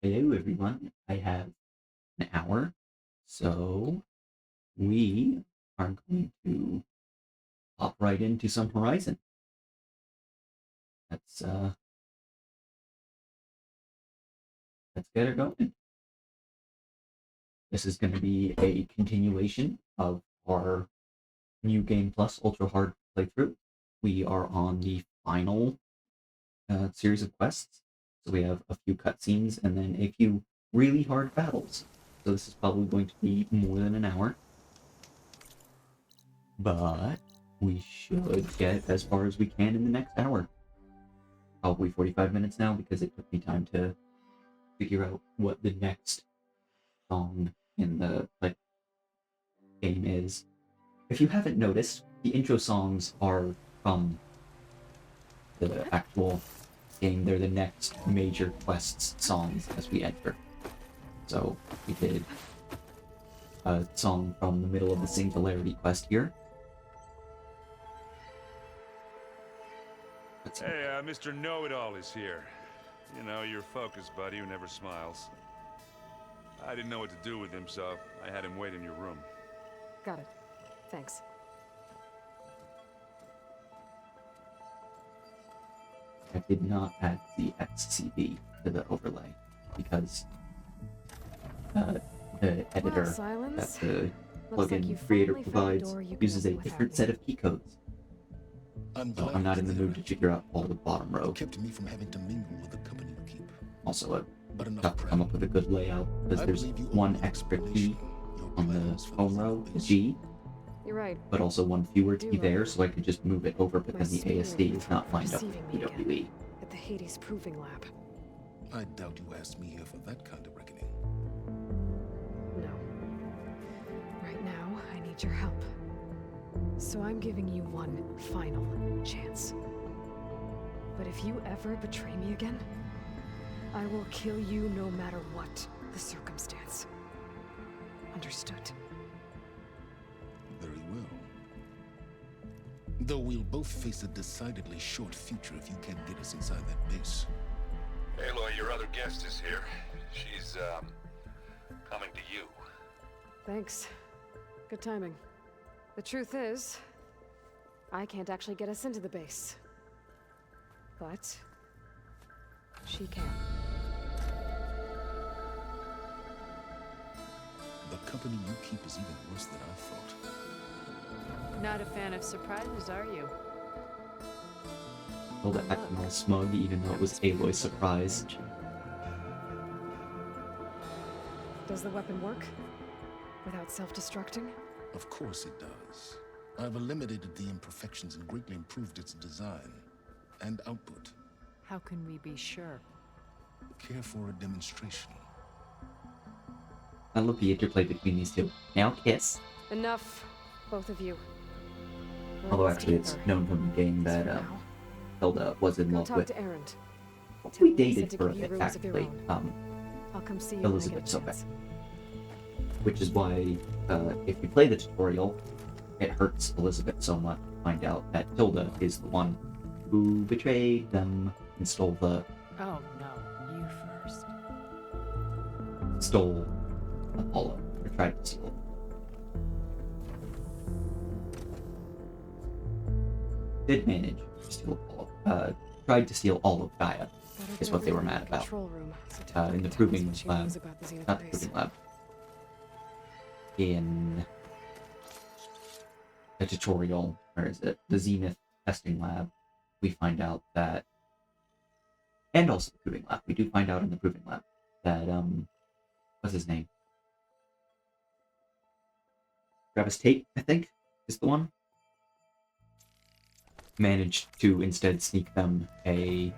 Hello everyone, I have an hour, so we are going to hop right into some Horizon. Let's let's get her going. This is going to be a continuation of our New Game Plus Ultrahard playthrough. We are on the final series of quests, so we have a few cutscenes and then a few really hard battles. So this is probably going to be more than an hour. But we should get as far as we can in the next hour. Probably 45 minutes now because it took me time to figure out what the next song in the game is. If you haven't noticed, the intro songs are from the actual game. They're the next major quests songs as we enter. So we did a song from the middle of the Singularity quest here. Hey, Mr. Know-It-All is here. You know, your focus buddy who never smiles. I didn't know what to do with him, so I had him wait in your room. Got it. Thanks. I did not add the XCV to the overlay because the editor that the plugin creator provides uses a different set of key codes. So I'm not in the mood to figure out all the bottom row. Kept me from having to mingle with the company you keep. Also, tough to come up with a good layout because there's one extra key on the home row, the G. You're right. But also one fewer key there, so I could just move it over, but then the ASD is not lined up with PWE. At the Hades Proving Lab. I doubt you asked me here for that kind of reckoning. No. Right now, I need your help. So I'm giving you one final chance. But if you ever betray me again, I will kill you no matter what the circumstance. Understood? Very well. Though we'll both face a decidedly short future if you can't get us inside that base. Aloy, your other guest is here. She's, coming to you. Thanks. Good timing. The truth is, I can't actually get us into the base. But she can. The company you keep is even worse than I thought. Not a fan of surprises, are you? Told to acting all smug even though it was Aloy's surprise. Does the weapon work? Without self-destructing? Of course it does. I've eliminated the imperfections and greatly improved its design and output. How can we be sure? Care for a demonstration? I love the interplay between these two. Now kiss. Enough, both of you. Although actually it's known from the game that Hilda was in love with. To Erend. We dated for a bit actually. I'll come see you Elizabeth Sobek. Which is why if you play the tutorial, it hurts Elizabeth so much to find out that Hilda is the one who betrayed them and stole the... Oh no, you first. Stole Apollo, or tried to steal. Did manage to steal Apollo. Tried to steal all of Gaia, is what they were mad about. In the Proving Lab, not the Proving Lab. In the tutorial, or is it the Zenith testing lab, we find out that, and also the Proving Lab, we do find out in the Proving Lab that, what's his name? Travis Tate, I think, is the one. Managed to instead sneak them a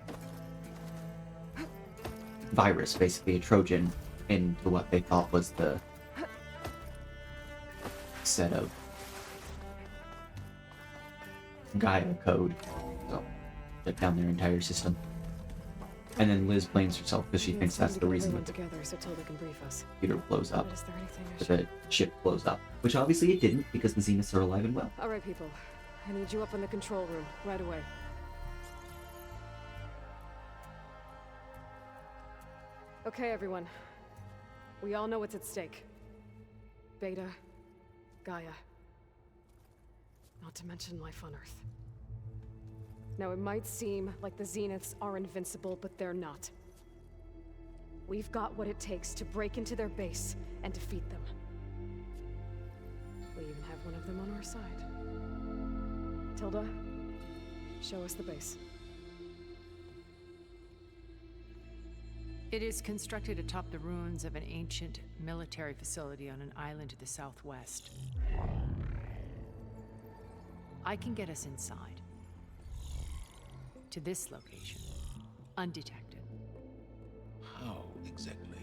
virus, basically a Trojan, into what they thought was the set of Gaia code. So, shut down their entire system. And then Liz blames herself because she thinks that's the reason that the computer blows up, that the ship blows up. Which obviously it didn't, because the Zeniths are alive and well. Alright people, I need you up in the control room, right away. Okay, everyone. We all know what's at stake. Beta, Gaia. Not to mention life on Earth. Now, it might seem like the Zeniths are invincible, but they're not. We've got what it takes to break into their base and defeat them. We even have one of them on our side. Tilda, show us the base. It is constructed atop the ruins of an ancient military facility on an island to the southwest. I can get us inside. To this location. Undetected. How exactly?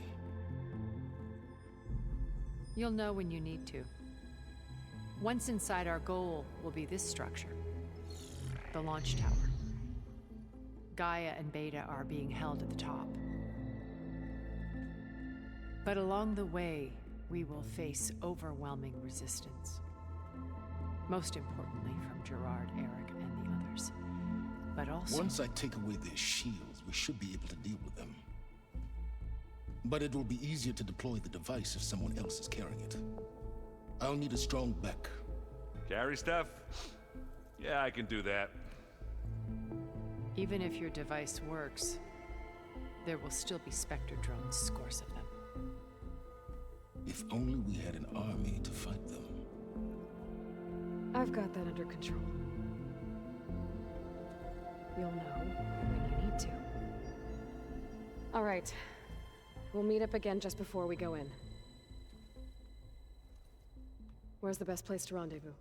You'll know when you need to. Once inside, our goal will be this structure. The launch tower. Gaia and Beta are being held at the top. But along the way, we will face overwhelming resistance. Most importantly from Gerard, Eric, and the others. But also... Once I take away their shields, we should be able to deal with them. But it will be easier to deploy the device if someone else is carrying it. I'll need a strong back. Carry stuff? Yeah, I can do that. Even if your device works, there will still be Spectre drones, scores of them. If only we had an army to fight them. I've got that under control. You'll know when you need to. All right. We'll meet up again just before we go in. Where's the best place to rendezvous?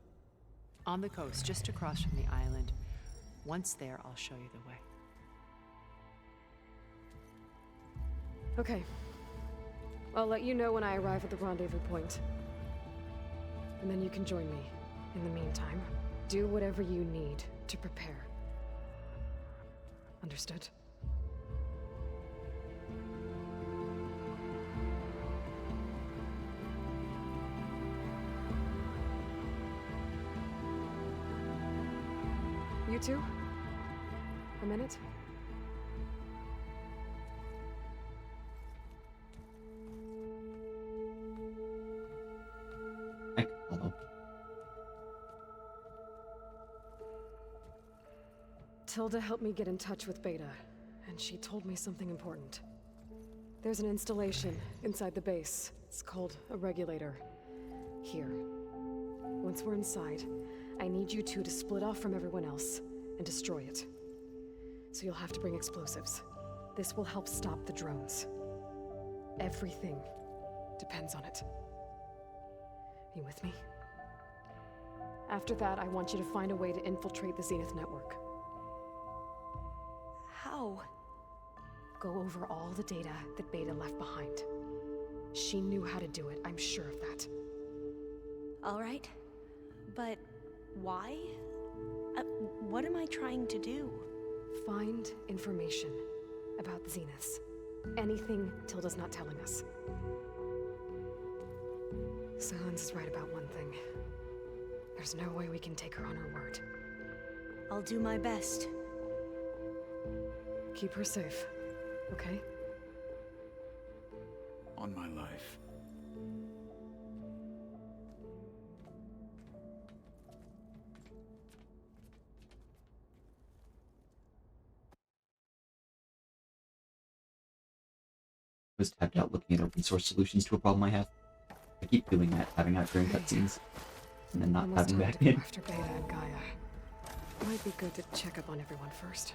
On the coast, just across from the island. Once there, I'll show you the way. Okay. I'll let you know when I arrive at the rendezvous point. And then you can join me. In the meantime, do whatever you need to prepare. Understood? You two? A minute? I can follow. Tilda helped me get in touch with Beta, and she told me something important. There's an installation inside the base. It's called a regulator. Here. Once we're inside, I need you two to split off from everyone else and destroy it. So you'll have to bring explosives. This will help stop the drones. Everything depends on it. You with me? After that, I want you to find a way to infiltrate the Zenith network. How? Go over all the data that Beta left behind. She knew how to do it, I'm sure of that. All right. But why? What am I trying to do? Find information about the Zeniths. Anything Tilda's not telling us. Silence is right about one thing. There's no way we can take her on her word. I'll do my best. Keep her safe, okay? On my life. Was tapped out looking at open source solutions to a problem I have. I keep doing that, having out during cutscenes, and then not Almost having time back to go in. after Beta and Gaia. Might be good to check up on everyone first.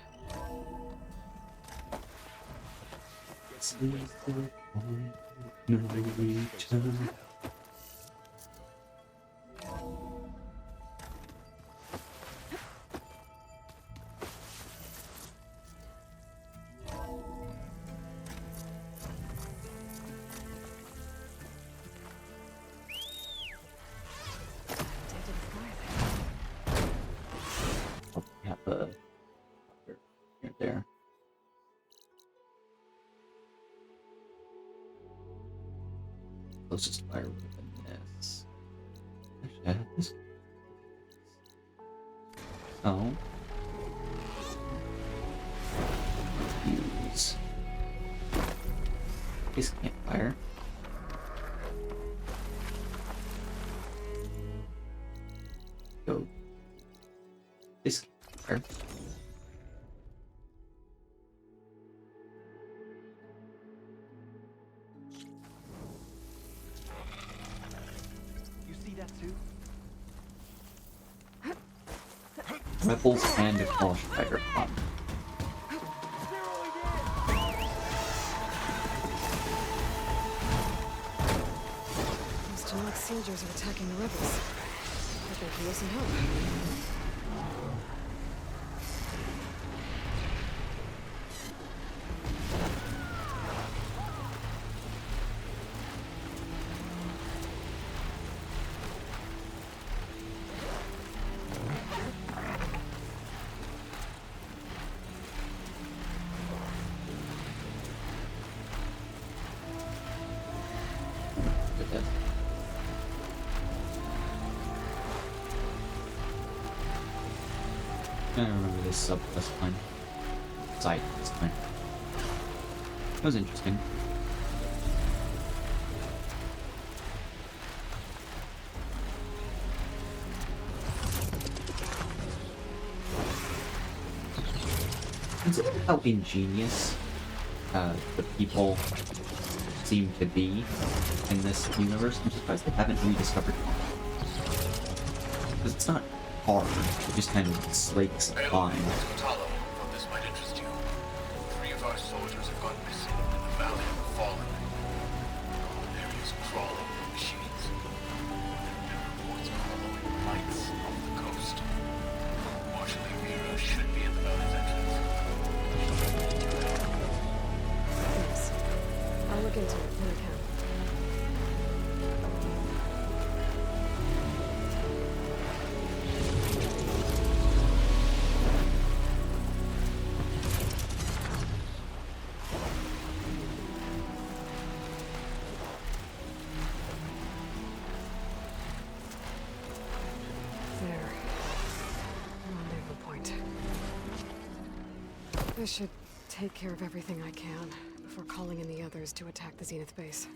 Oh, we have a here, there. Closest fire would have been this. Actually, I have this. So, use this campfire. Go. This campfire. You see that too? Rebels and a Cross Fighter Club. Those Genok soldiers are attacking the rebels. I think he was some help. I don't remember this sub-quest line. Side quest line. That was interesting. Consider how ingenious the people seem to be in this universe. I'm surprised they haven't rediscovered it. Because it's not hard, it just kind of slakes the line. Volatile. Thought this might interest you. 3 of our soldiers have gone missing in the Valley of the Fallen. Areas crawling with machines. There are reports of glowing lights off the coast. Marshal Mira should be at the valley's entrance. Thanks. I'll look into it when I can. There. Rendezvous point. I should take care of everything I can before calling in the others to attack the Zenith base.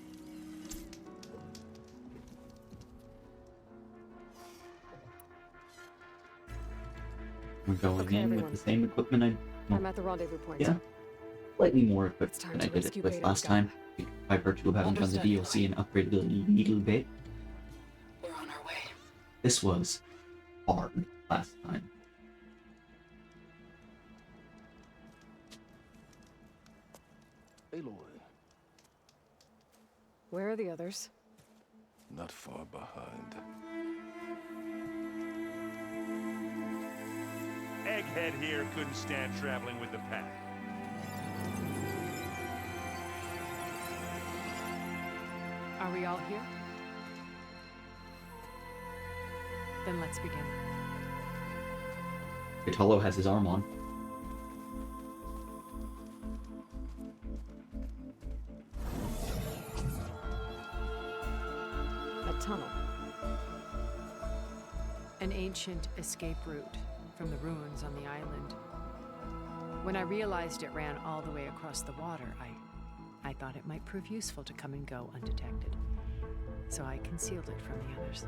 We're going Okay, in everyone. with the same equipment I'm at the rendezvous point. yeah, slightly more equipped It's time than I to did rescue it with Beta last and time, by virtue of having done the DLC and upgraded a little bit. We're on our way. This was hard last time. Aloy, Where are the others? not far behind. Egghead here couldn't stand traveling with the pack. Are we all here? Then let's begin. Vitolo has his arm on. A tunnel. An ancient escape route from the ruins on the island. When I realized it ran all the way across the water, I thought it might prove useful to come and go undetected. So I concealed it from the others.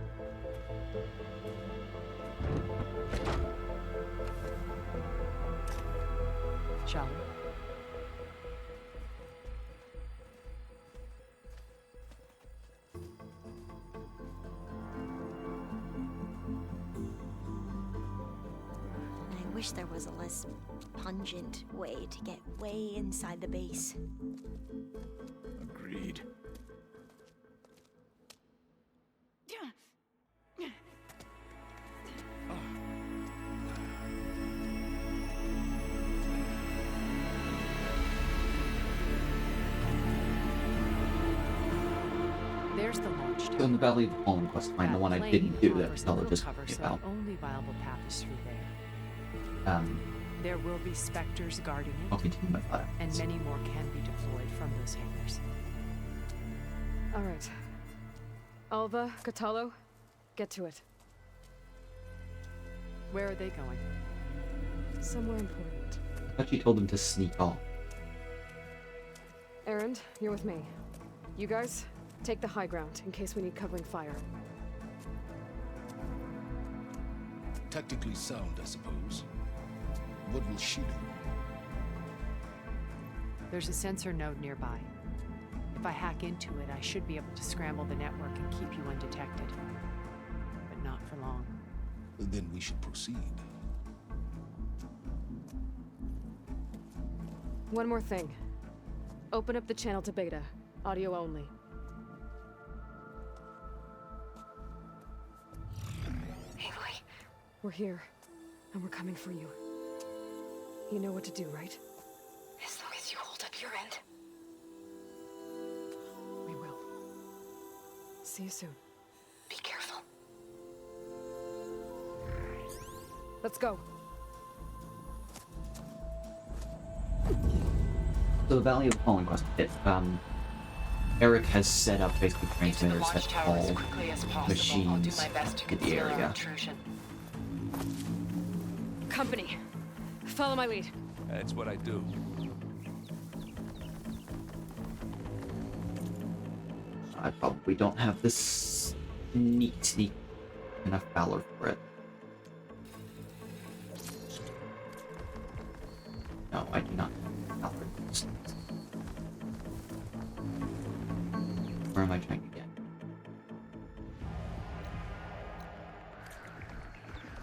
Shall we? I wish there was a less pungent way to get way inside the base. Agreed. There's the launch tower. So in the Valley of the Fallen quest line, the one I plane didn't do that offers a Vitolo little just cover, told me so about. the only viable path is through there. There will be specters guarding I'll it, continue my thought. and many more can be deployed from those hangars. All right. Alva, Catalo, get to it. Where are they going? Somewhere important. I thought you told him to sneak off. Erend, you're with me. You guys, take the high ground in case we need covering fire. Tactically sound, I suppose. What will she do? There's a sensor node nearby. If I hack into it, I should be able to scramble the network and keep you undetected. But not for long. Then we should proceed. One more thing. Open up the channel to Beta. Audio only. Aloy, We're here, and we're coming for you. You know what to do, right? as long as you hold up your end. We will. See you soon. Be careful. Let's go. So the Valley of Fallen Quest pit, Eric has set up basically Get to the transmitters launch that tower as call quickly as possible. I'll do machines my best to to the conceal our area. intrusion. Company. Follow my lead. That's what I do. I probably don't have this sneak enough valor for it. No, I do not have valor for this. Where am I trying to get?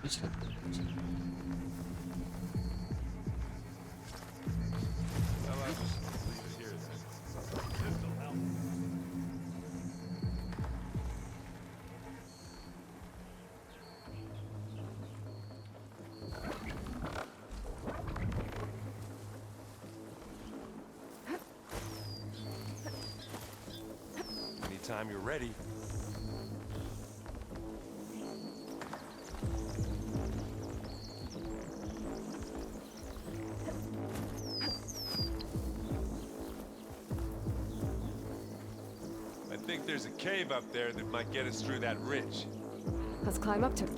Just have to- Well, I'll just leave it here then. This'll help. Anytime you're ready. I think there's a cave up there that might get us through that ridge. Let's climb up to it.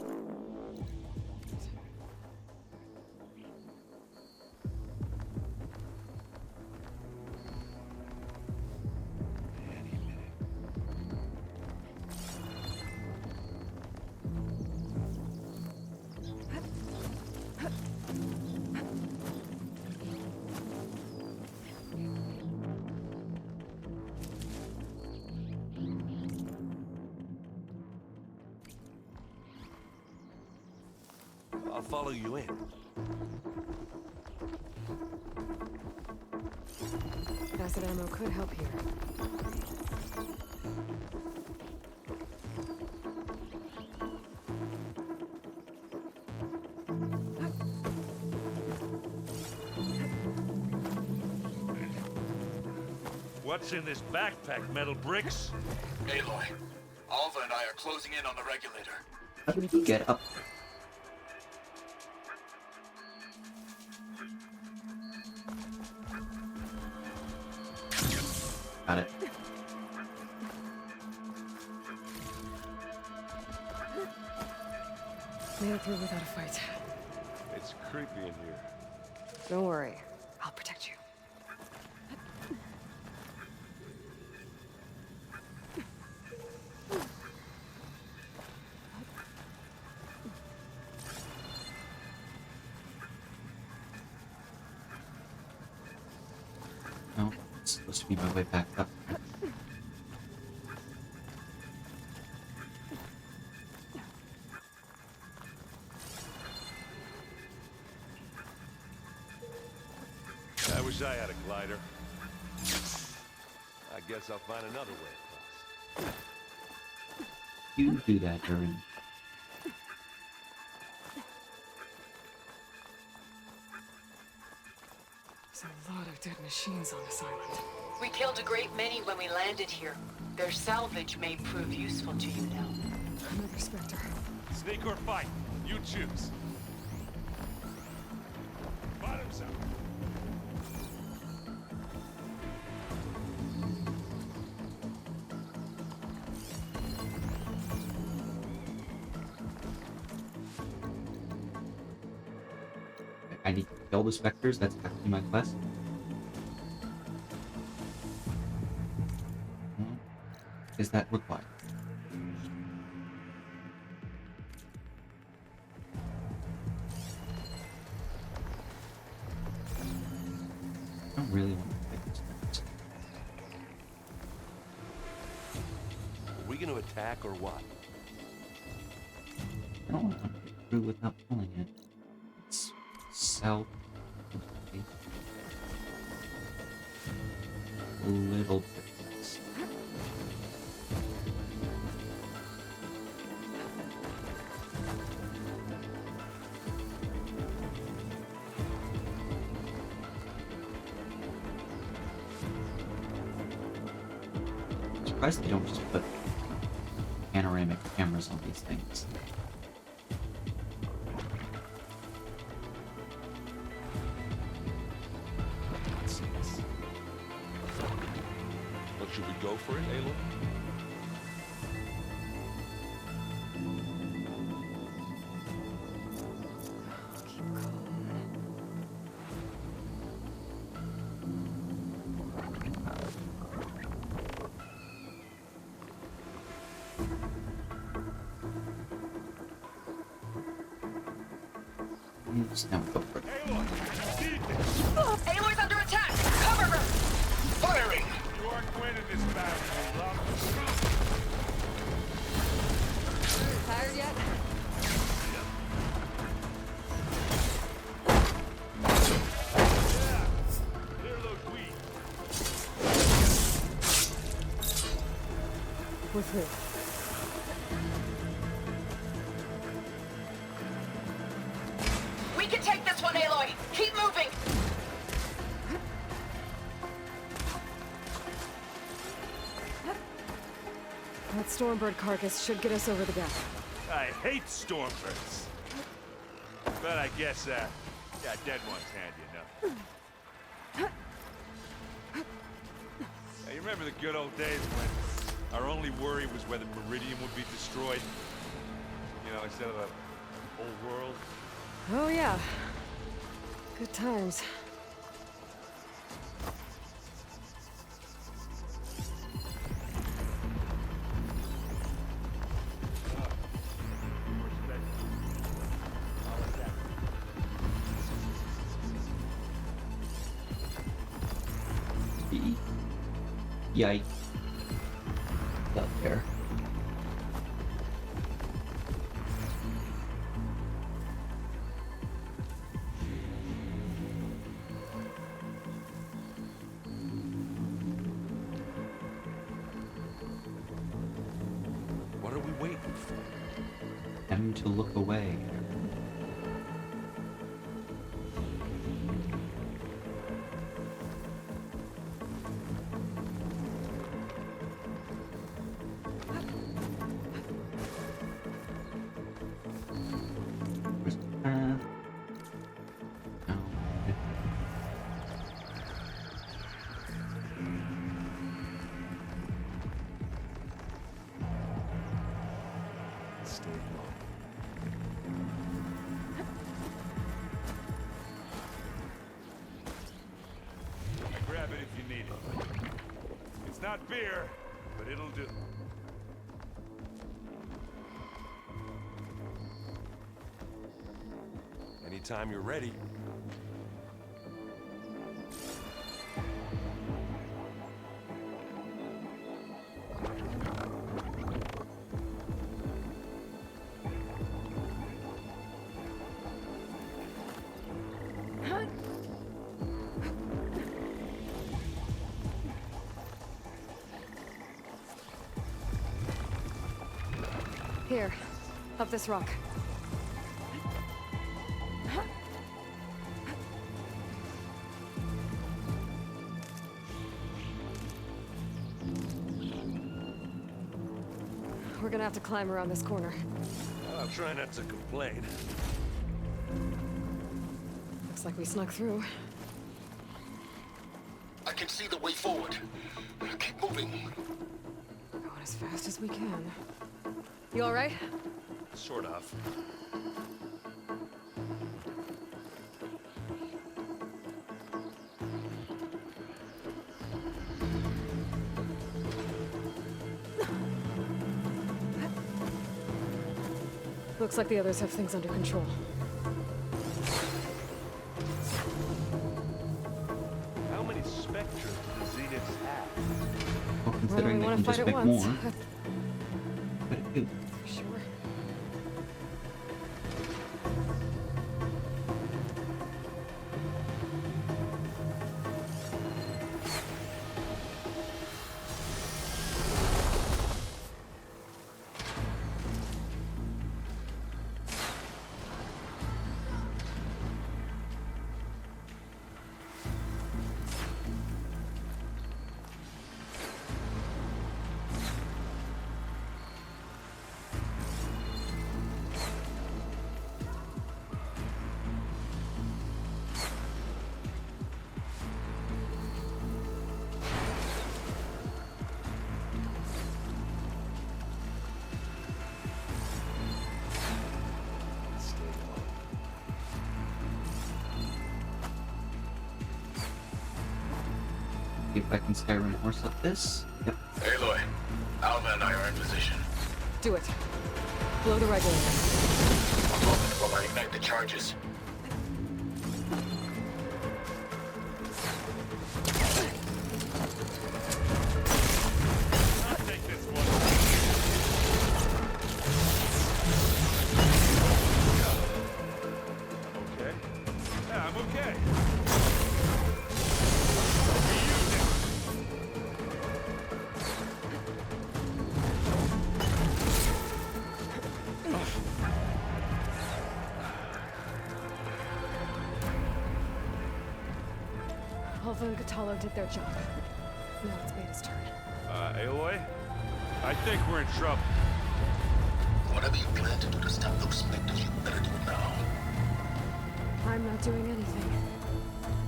I'll follow you in. Acid ammo could help here. What's in this backpack, metal bricks? Aloy, Alva and I are closing in on the regulator. How did he get up there? Got it. Made it through without a fight. It's creepy in here. Don't worry. I'll protect you. No, it's supposed to be my way back up. I wish I had a glider. I guess I'll find another way across. You do that, Aaron. There's a lot of dead machines on this island. We killed a great many when we landed here. Their salvage may prove useful to you now. Another Spectre. Sneak or fight, you choose. Bottoms up. I need to kill the specters. That's actually my quest. is that required? I don't really want to pick this next. Are we gonna attack or what? I don't want to get through without pulling it. It's south. Okay. A little bit less. I'm surprised they don't just put panoramic cameras on these things. Well, should we go for it, Aloy? Keep calm. Now go for it. Aloy's under attack! Cover her! Firing! You aren't winning this battle, you love. Tired yet? Yeah! Clear those weeds. We're through. We can take this one, Aloy! Keep moving! That Stormbird carcass should get us over the gap. I hate stormbirds. But I guess, yeah, dead one's handy enough. Now, you remember the good old days when our only worry was whether Meridian would be destroyed? You know, instead of the whole world? Oh yeah. Good times. Yikes. Up there. What are we waiting for? Them to look away. Where's the path? Oh, okay. Stay low. Grab it if you need it. It's not beer, but it'll do. Anytime you're ready. Here, up this rock. We're gonna have to climb around this corner. I'll try not to complain. Looks like we snuck through. I can see the way forward. Keep moving. Going as fast as we can. You all right? Sort of. Looks like the others have things under control. How many specters do the Zeniths have? Well, considering we they wanna can fight just at make once. more. But it do. For sure. See if I can Skyrim horse up this. Yep. Aloy, Alma and I are in position. Do it. Blow the regulator. A moment while I ignite the charges. I'll take this one. Okay. Yeah, I'm okay. Reuse it. Alva and Catalo did their job. Now it's Beta's turn. Aloy? I think we're in trouble. Whatever you plan to do to stop those specters, you better do it now. I'm not doing anything.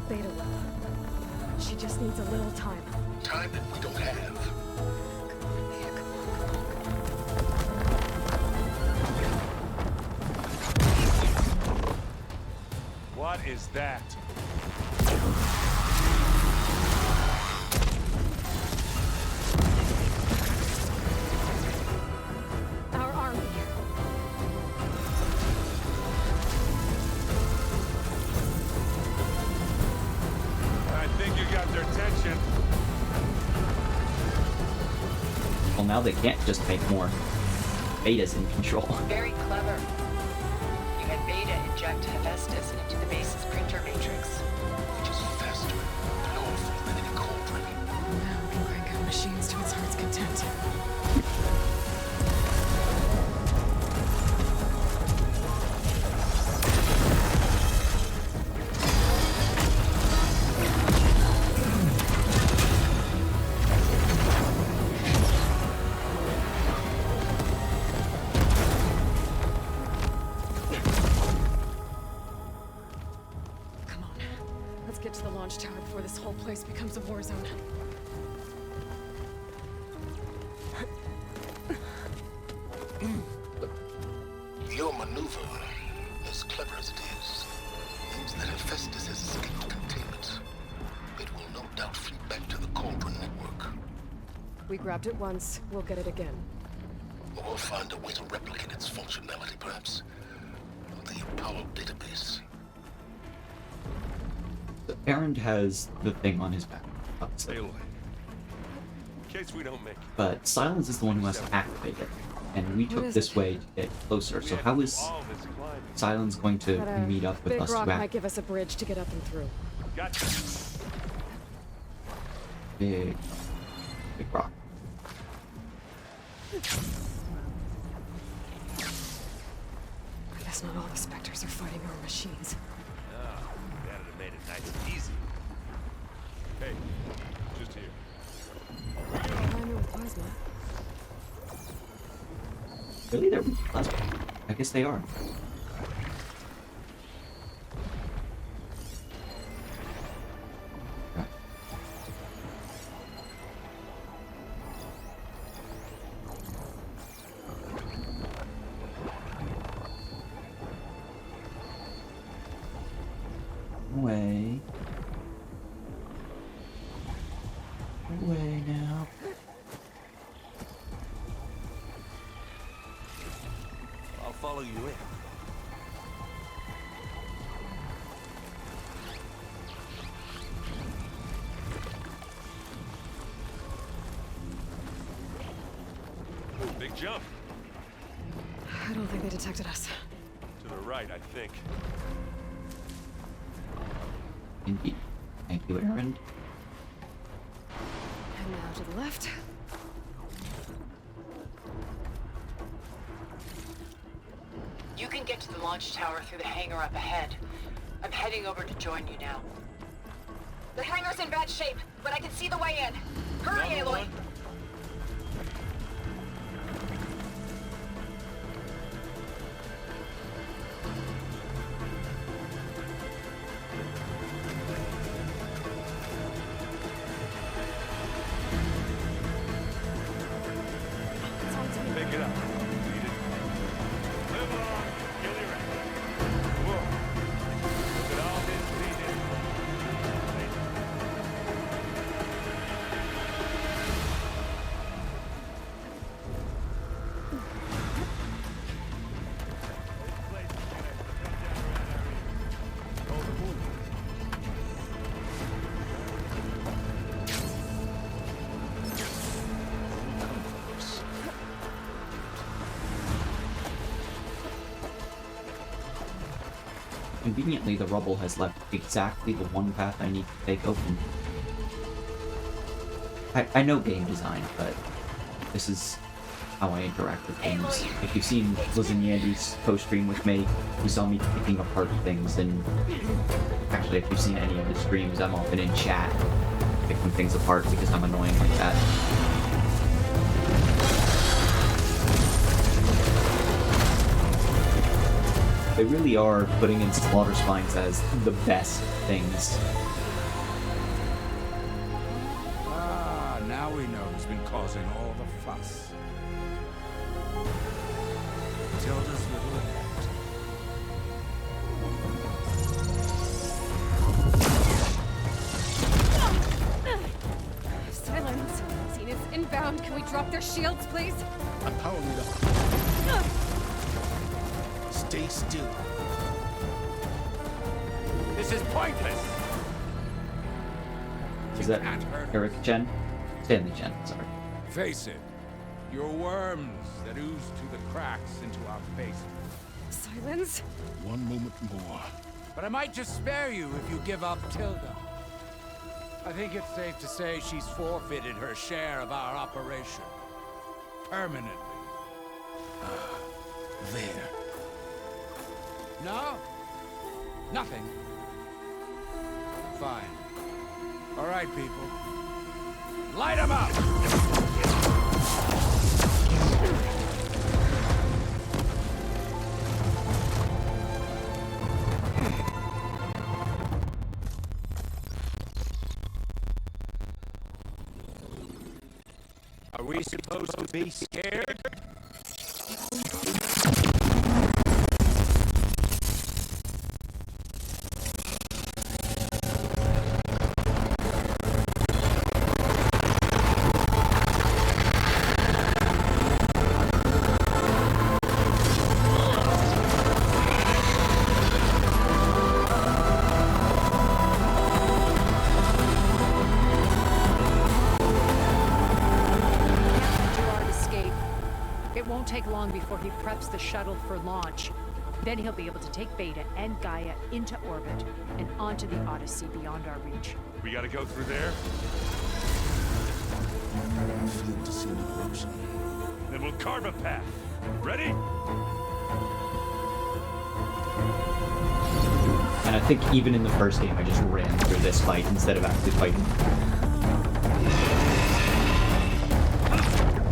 Beta will. She just needs a little time. Time that we don't have. What is that? Our army. I think you got their attention. Well, now they can't just make more. Beta's in control. Very clever. You had Beta inject Hephaestus into the base's printer matrix. Which is faster and powerful than any cauldron. Now we can crank out machines to its heart's content. Come on. Let's get to the launch tower before this whole place becomes a war zone. Your maneuver, as clever as it is, means that Hephaestus has escaped containment. It will no doubt flee back to the Cauldron network. We grabbed it once, we'll get it again. Or find a way to replicate its functionality, perhaps. The Apollo database. Erend has the thing on his back, obviously. Aloy. In case we don't make it. But Silence is the one who has to activate it. And we What took is this it? way to get closer. So We how have is all this climbing. Silence going to That meet up with big us rock to might act? give us a bridge to get up and through. Gotcha. Big rock. Guess not all the specters are fighting our machines. Ah, that'd have made it nice and easy. Hey, just here. Primer with plasma. Really? They're plasma. I guess they are. Right. Away. Away now. I'll follow follow you in. Big jump. I don't think they detected us. To the right, I think. Indeed. Thank you, Aaron. And now to the left. You can get to the launch tower through the hangar up ahead. I'm heading over to join you now. The hangar's in bad shape, but I can see the way in. Hurry, Number Aloy! one. Pick it up. Beat it. Live along. Kill your enemy. Whoa. Look at all this bleeding. Conveniently, the rubble has left exactly the one path I need to take open. I know game design, but this is how I interact with games. If you've seen Liz and Yandy's co-stream with me, you saw me picking apart things, and actually if you've seen any of the streams, I'm often in chat picking things apart because I'm annoying like that. They really are putting in slaughter spines as the best things. Ah, now we know who's been causing all the fuss. Tilda's little act. Silence. Zeniths inbound. Can we drop their shields, please? I'm powering it up. Stay still. This is pointless. Is that Can't hurt us. Eric Chen? Stanley Chen, sorry. Face it, you're worms that ooze through the cracks into our basement. Silence. One moment more. But I might just spare you if you give up Tilda. I think it's safe to say she's forfeited her share of our operation. Permanently. There. No? Nothing? Fine. All right, people. Light 'em up! Are we supposed to be scared? Take long before he preps the shuttle for launch. Then he'll be able to take Beta and Gaia into orbit and onto the Odyssey beyond our reach. We gotta go through there? I feel disintegration. Then we'll carve a path. Ready? And I think even in the first game, I just ran through this fight instead of actually fighting.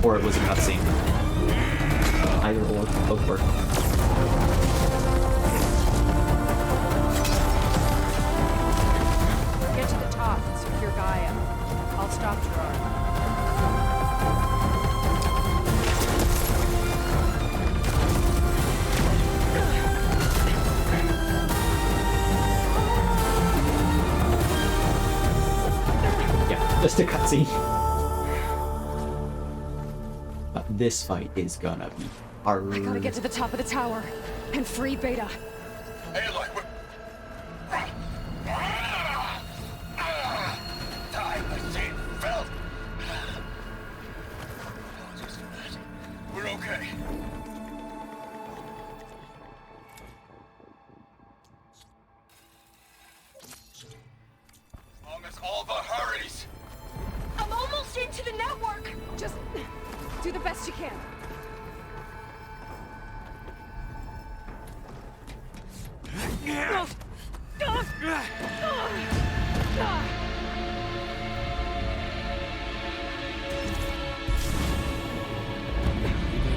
Or it was a cutscene. Either or, both work. Get to the top and secure Gaia. I'll stop Gerard. Yeah, just a cutscene. But this fight is gonna be I gotta get to the top of the tower and free Beta. Aloy, time machine felt. Apologies for that. We're okay. As long as Alva hurries. I'm almost into the network! Just do the best you can. You got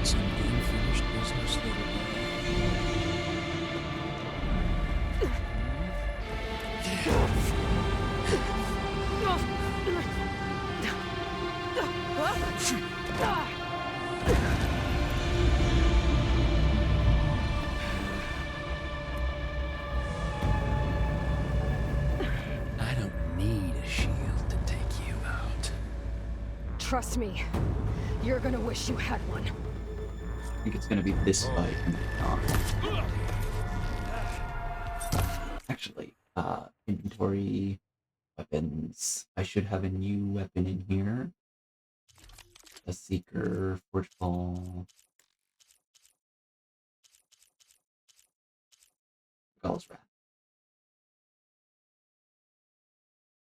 some unfinished business, little I don't need a shield to take you out. Trust me, you're gonna wish you had one. I think it's gonna be this fight and not. Actually, inventory, weapons. I should have a new weapon in here. A seeker, forge ball. Gall's wrath.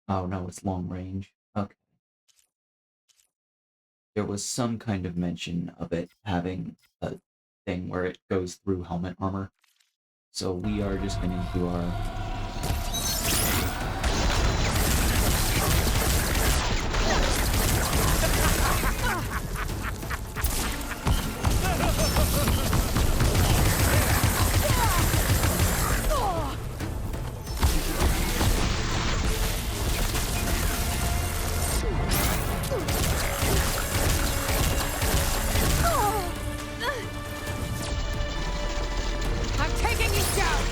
Oh no, it's long range. Okay. There was some kind of mention of it having a thing where it goes through helmet armor. So we are just gonna do our... I'm taking you down!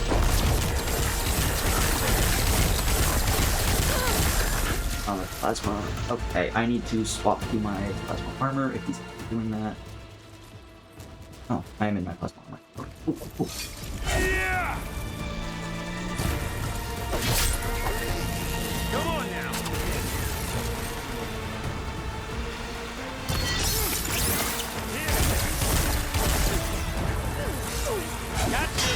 Plasma. Okay, I need to swap to my plasma armor if he's doing that. Oh, I am in my plasma armor. Ooh, ooh. Yeah! Come on now. Gotcha.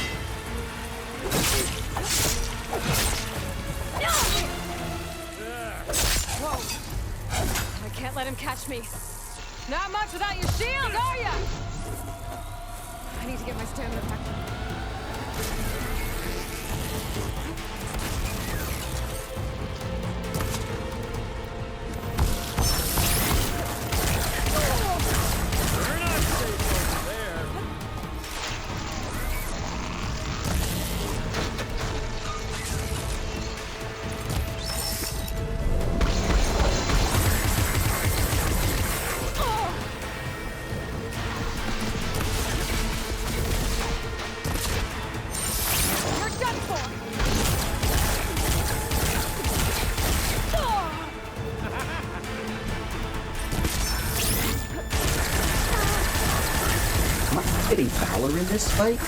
Whoa! I can't let him catch me. Not much without your shield, are ya? I need to get my stamina back. We're not safe over there. You're done for! Am I getting Valor in this fight?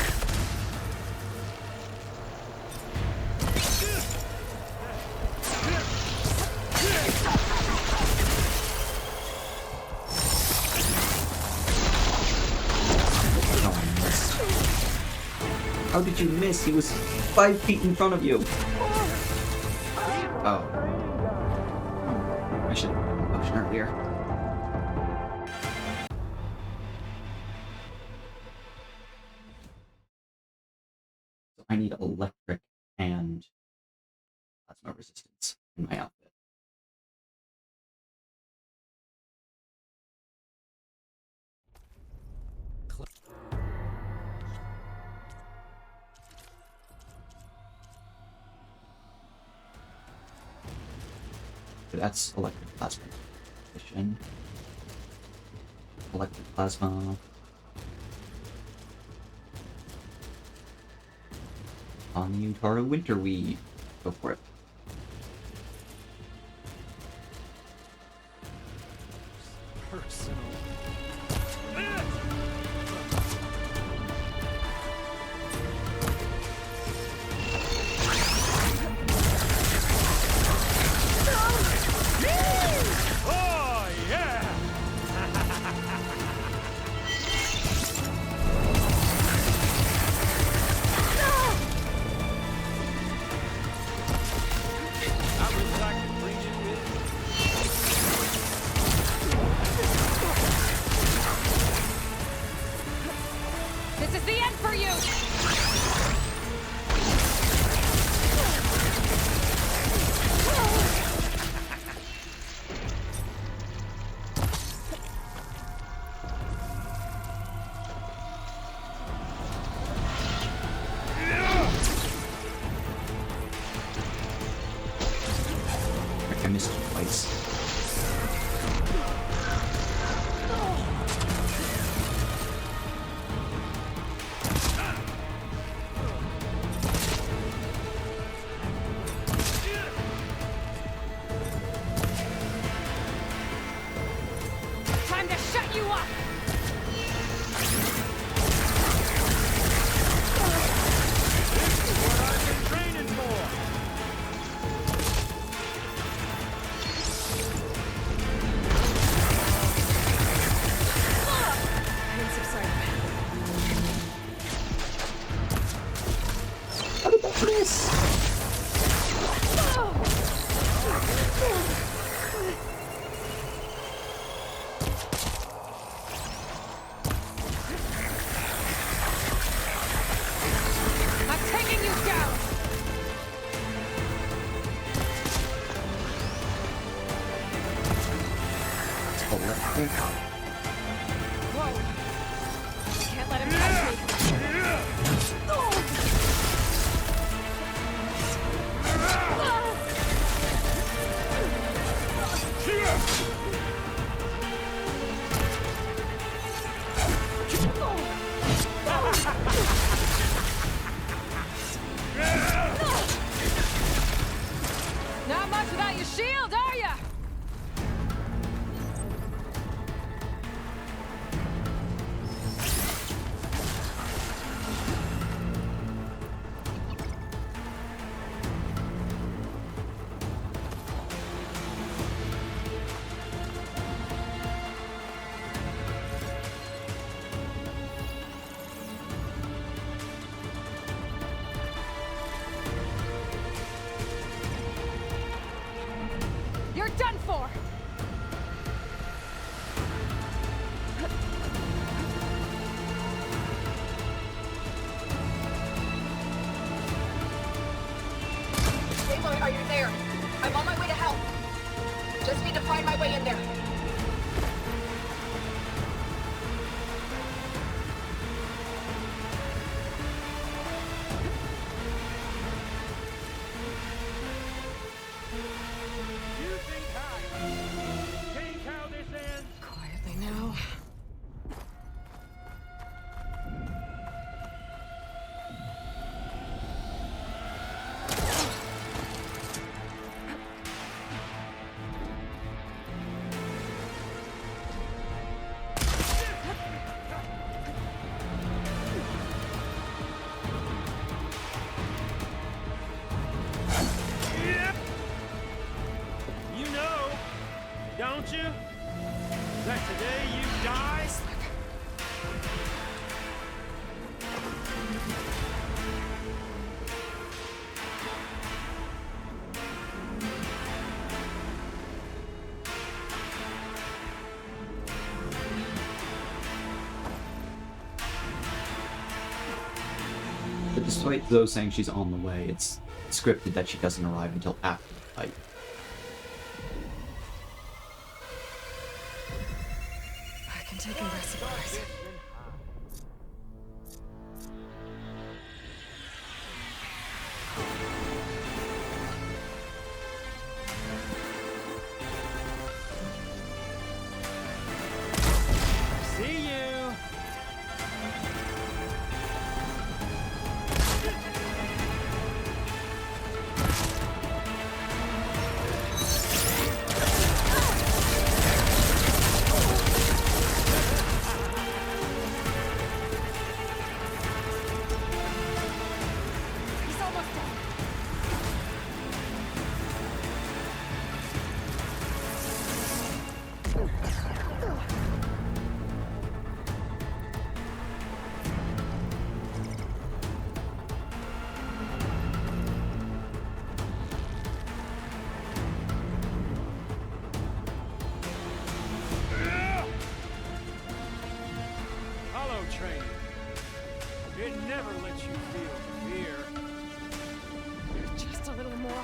Oh, I missed. How did you miss? He was 5 feet in front of you. Oh. I should have potion earlier. So I need electric and plasma resistance in my outfit. So that's electric plasma. Vision. Electric plasma. On the Utara Winterweed. Go for it. Personal. you up! This is what I've been training for! Pain subsided. How did that miss? I'm taking you down! Electric. Whoa. Can't let him touch me. Not much without your shield, are ya? You're done for! Aloy, are you there? I'm on my way to help. Just need to find my way in there. You think how this ends? Quietly now. You know, don't you? That today you die? But despite Zoe saying she's on the way, it's scripted that she doesn't arrive until after the fight. I can take a rest supplies. See you! He's almost done. Hollow training. It never lets you feel fear. Just a little more.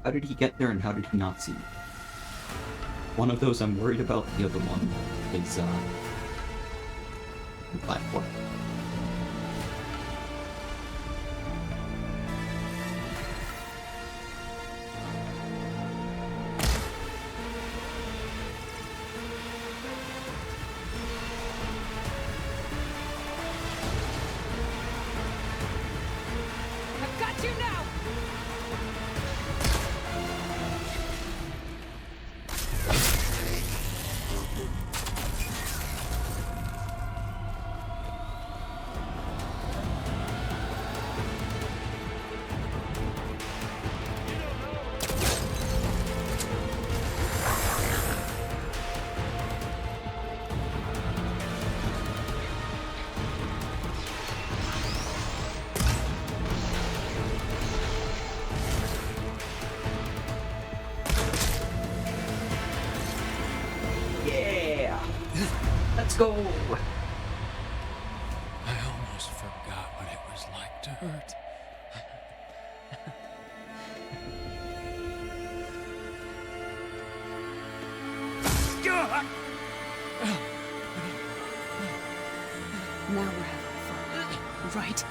How did he get there and how did he not see me? One of those I'm worried about, the other one is, the platform. I've got you now! go! I almost forgot what it was like to hurt. Now we're having fun, right?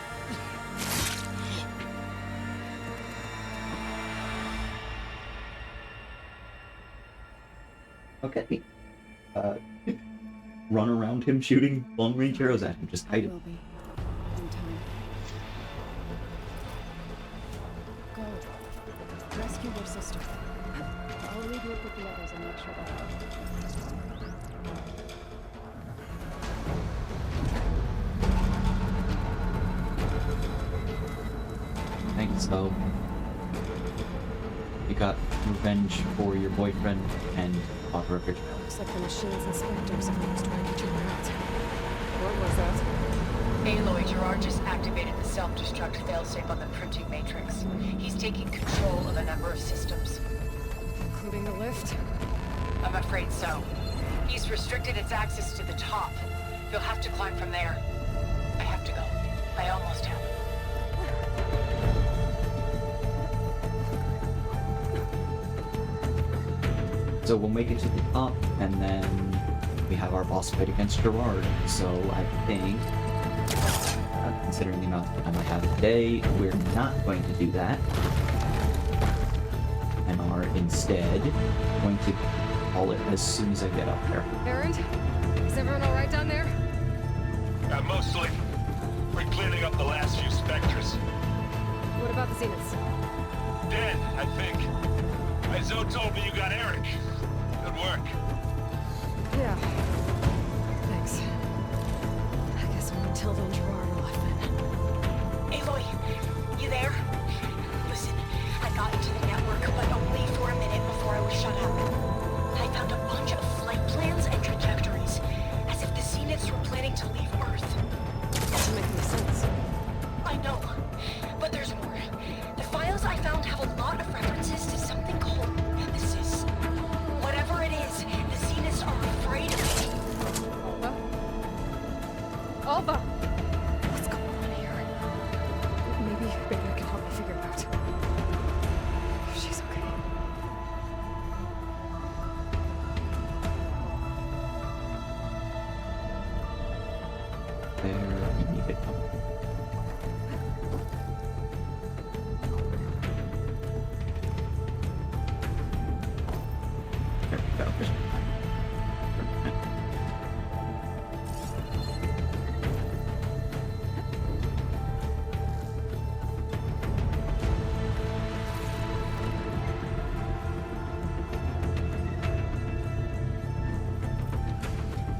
Okay. Run around him shooting long-range arrows at him. Just hide Will him. be. In time. Go. Rescue your sister. I'll leave you with the others and make sure they're Thanks, though. You got revenge for your boyfriend and offer a picture. Looks like the machines and specters have almost wiped each other out. What was that? Aloy, Gerard just activated the self-destruct failsafe on the printing matrix. He's taking control of a number of systems. Including the lift? I'm afraid so. He's restricted its access to the top. You'll have to climb from there. I have to go. I almost have. So we'll make it to the top, and then we have our boss fight against Gerard. So I think, considering the amount of time I have today, we're not going to do that. And are instead going to call it as soon as I get up there. Aaron? Is everyone alright down there? Mostly. We're cleaning up the last few specters. What about the Zeniths? Dead, I think. Zoe told me you got Eric. Good work. Yeah. Thanks. I guess when Matilda and Gerard are left then. Aloy, you there? Listen, I got into the network, but only for a minute before I was shut out. I found a bunch of flight plans and trajectories, as if the Zeniths were planning to leave Earth. Doesn't make any sense. I know, but there's more. The files I found have a lot of references to something called Nemesis. Whatever it is, the Zeniths are afraid of it. Alva? Alva! What's going on here? Maybe Beta can help me figure it out. She's okay. There, you need it. There we go.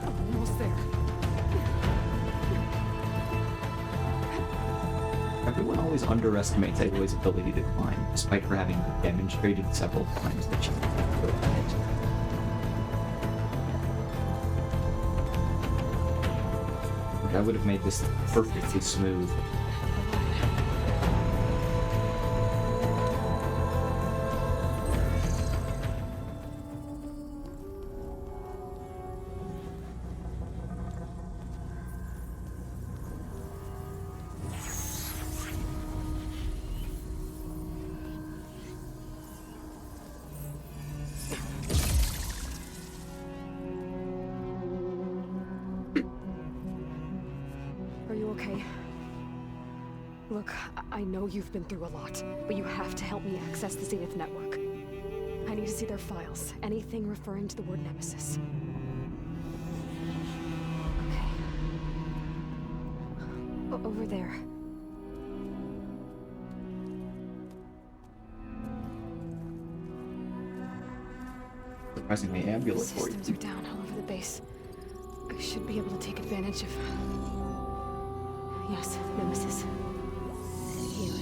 Almost there. Everyone always underestimates Aloy's ability to climb, despite her having demonstrated several times that she's good at it. Like, I would have made this perfectly smooth. Are you okay? Look, I know you've been through a lot, but you have to help me access the Zenith network. I need to see their files, anything referring to the word Nemesis. Okay. Over there. Surprisingly ambulatory. Systems are down all over the base. I should be able to take advantage of... Yes, Nemesis. Here.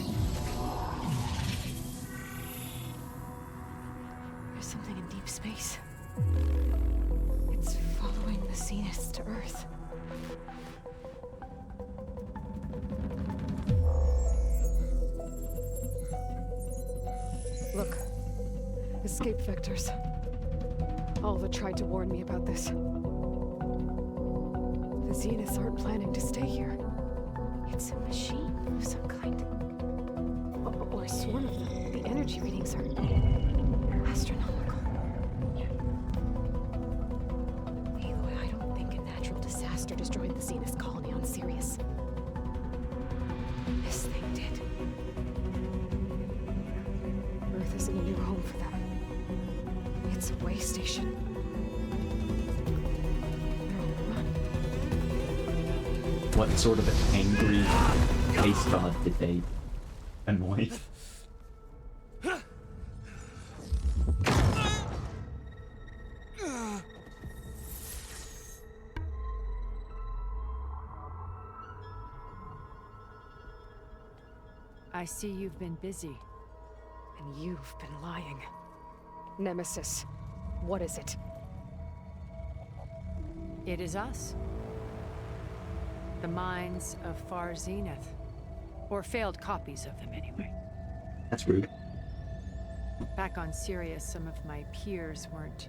There's something in deep space. It's following the Zeniths to Earth. Look. Escape vectors. Alva tried to warn me about this. Zeniths aren't planning to stay here. It's a machine of some kind. Or a swarm of them. The energy readings are astronomical. Aloy, I don't think a natural disaster destroyed the Zeniths colony on Sirius. This thing did. Earth isn't a new home for them. It's a way station. They're on the run. What sort of angry space god did they annoy? I see you've been busy. And you've been lying. Nemesis, what is it? It is us. The minds of Far Zenith. Or failed copies of them, anyway. That's rude. Back on Sirius, some of my peers weren't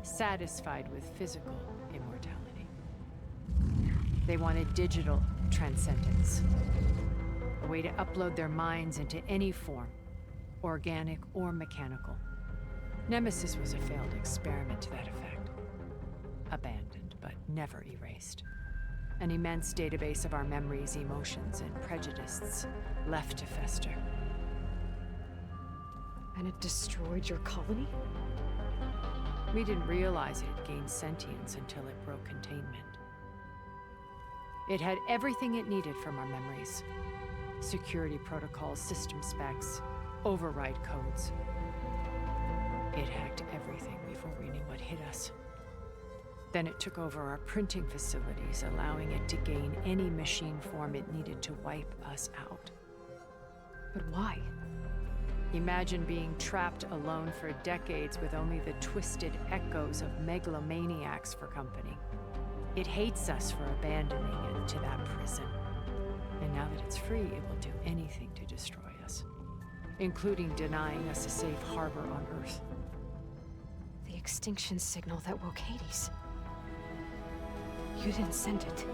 satisfied with physical immortality. They wanted digital transcendence. A way to upload their minds into any form, organic or mechanical. Nemesis was a failed experiment to that effect. Abandoned, but never erased. An immense database of our memories, emotions, and prejudices left to fester. And it destroyed your colony? We didn't realize it had gained sentience until it broke containment. It had everything it needed from our memories. Security protocols, system specs, override codes. It hacked everything before we knew what hit us. Then it took over our printing facilities, allowing it to gain any machine form it needed to wipe us out. But why? Imagine being trapped alone for decades with only the twisted echoes of megalomaniacs for company. It hates us for abandoning it to that prison. And now that it's free, it will do anything to destroy us, including denying us a safe harbor on Earth. The extinction signal that woke Hades. You didn't send it.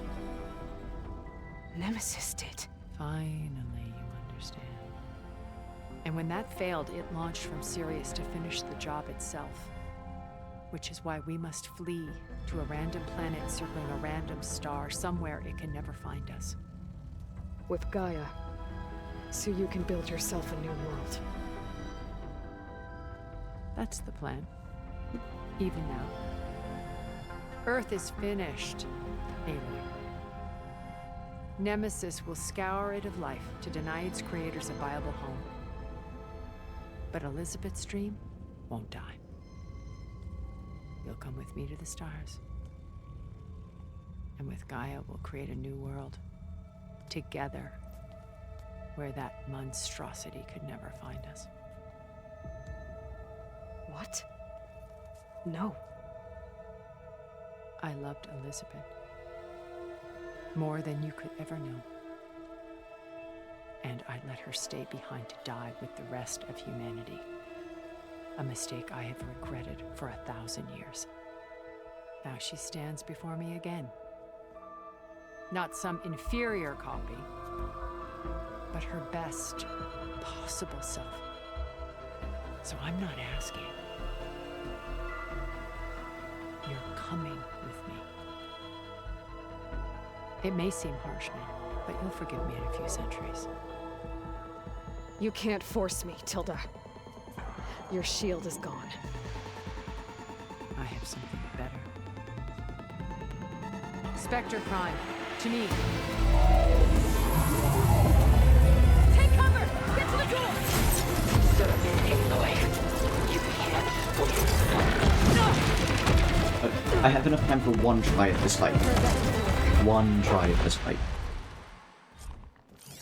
Nemesis did. Finally, you understand. And when that failed, it launched from Sirius to finish the job itself. Which is why we must flee to a random planet circling a random star, somewhere it can never find us. With Gaia, so you can build yourself a new world. That's the plan. Even now. Earth is finished, Aloy. Nemesis will scour it of life to deny its creators a viable home. But Elizabeth's dream won't die. You'll come with me to the stars. And with Gaia, we'll create a new world. Together, where that monstrosity could never find us. What? No. I loved Elizabeth. More than you could ever know. And I let her stay behind to die with the rest of humanity. A mistake I have regretted for 1,000 years. Now she stands before me again. Not some inferior copy, but her best possible self. So I'm not asking. You're coming with me. It may seem harsh, man, but you'll forgive me in a few centuries. You can't force me, Tilda. Your shield is gone. I have something better. Spectre Prime, to me. Take cover! Get to the door! Aloy, you can't win. No! I have enough time for one try at this fight. One try at this fight.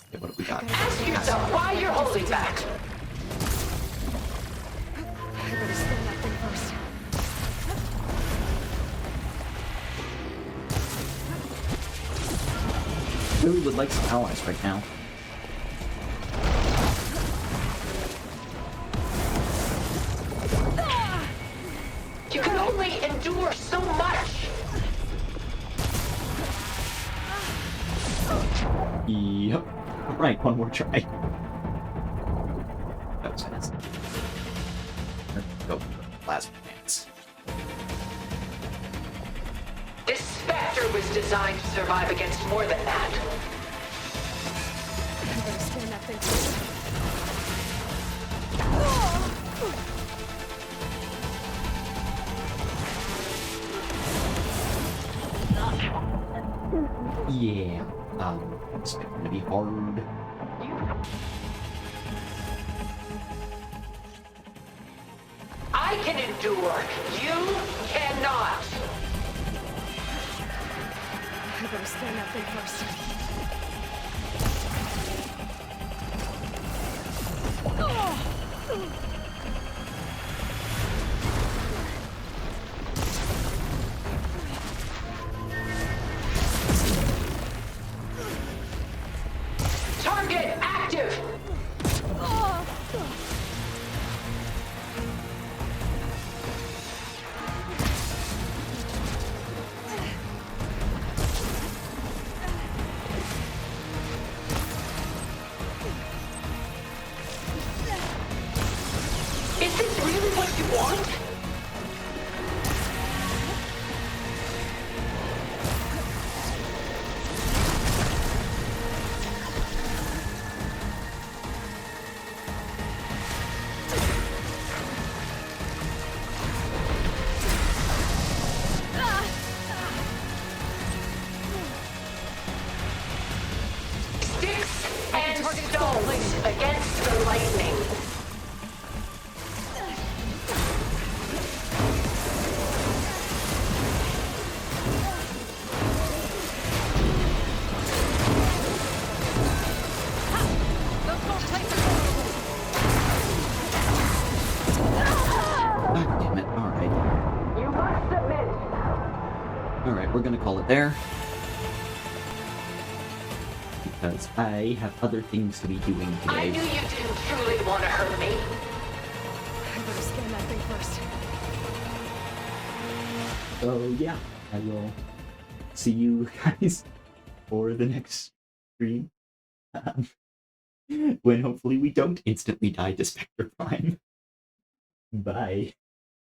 Okay, what have we got? Ask yourself why you're holding back. I better spin that thing first. Who would like some allies right now? You can only endure so much. Alright, one more try. That was fast. Go. Plasma pants. This Spectre was designed to survive against more than that. I better scan that thing first. Yeah. It's gonna be hard. I can endure. You cannot. I better scan that thing first. Target active. Is this really what you want? Sticks and stones against the lightning. God damn it. Alright. You must submit. Alright, we're gonna call it there. Because I have other things to be doing I today. knew you didn't truly want to hurt me. I better scan that thing first. So yeah, I will see you guys for the next stream. When hopefully we don't instantly die to Spectre Prime. Bye.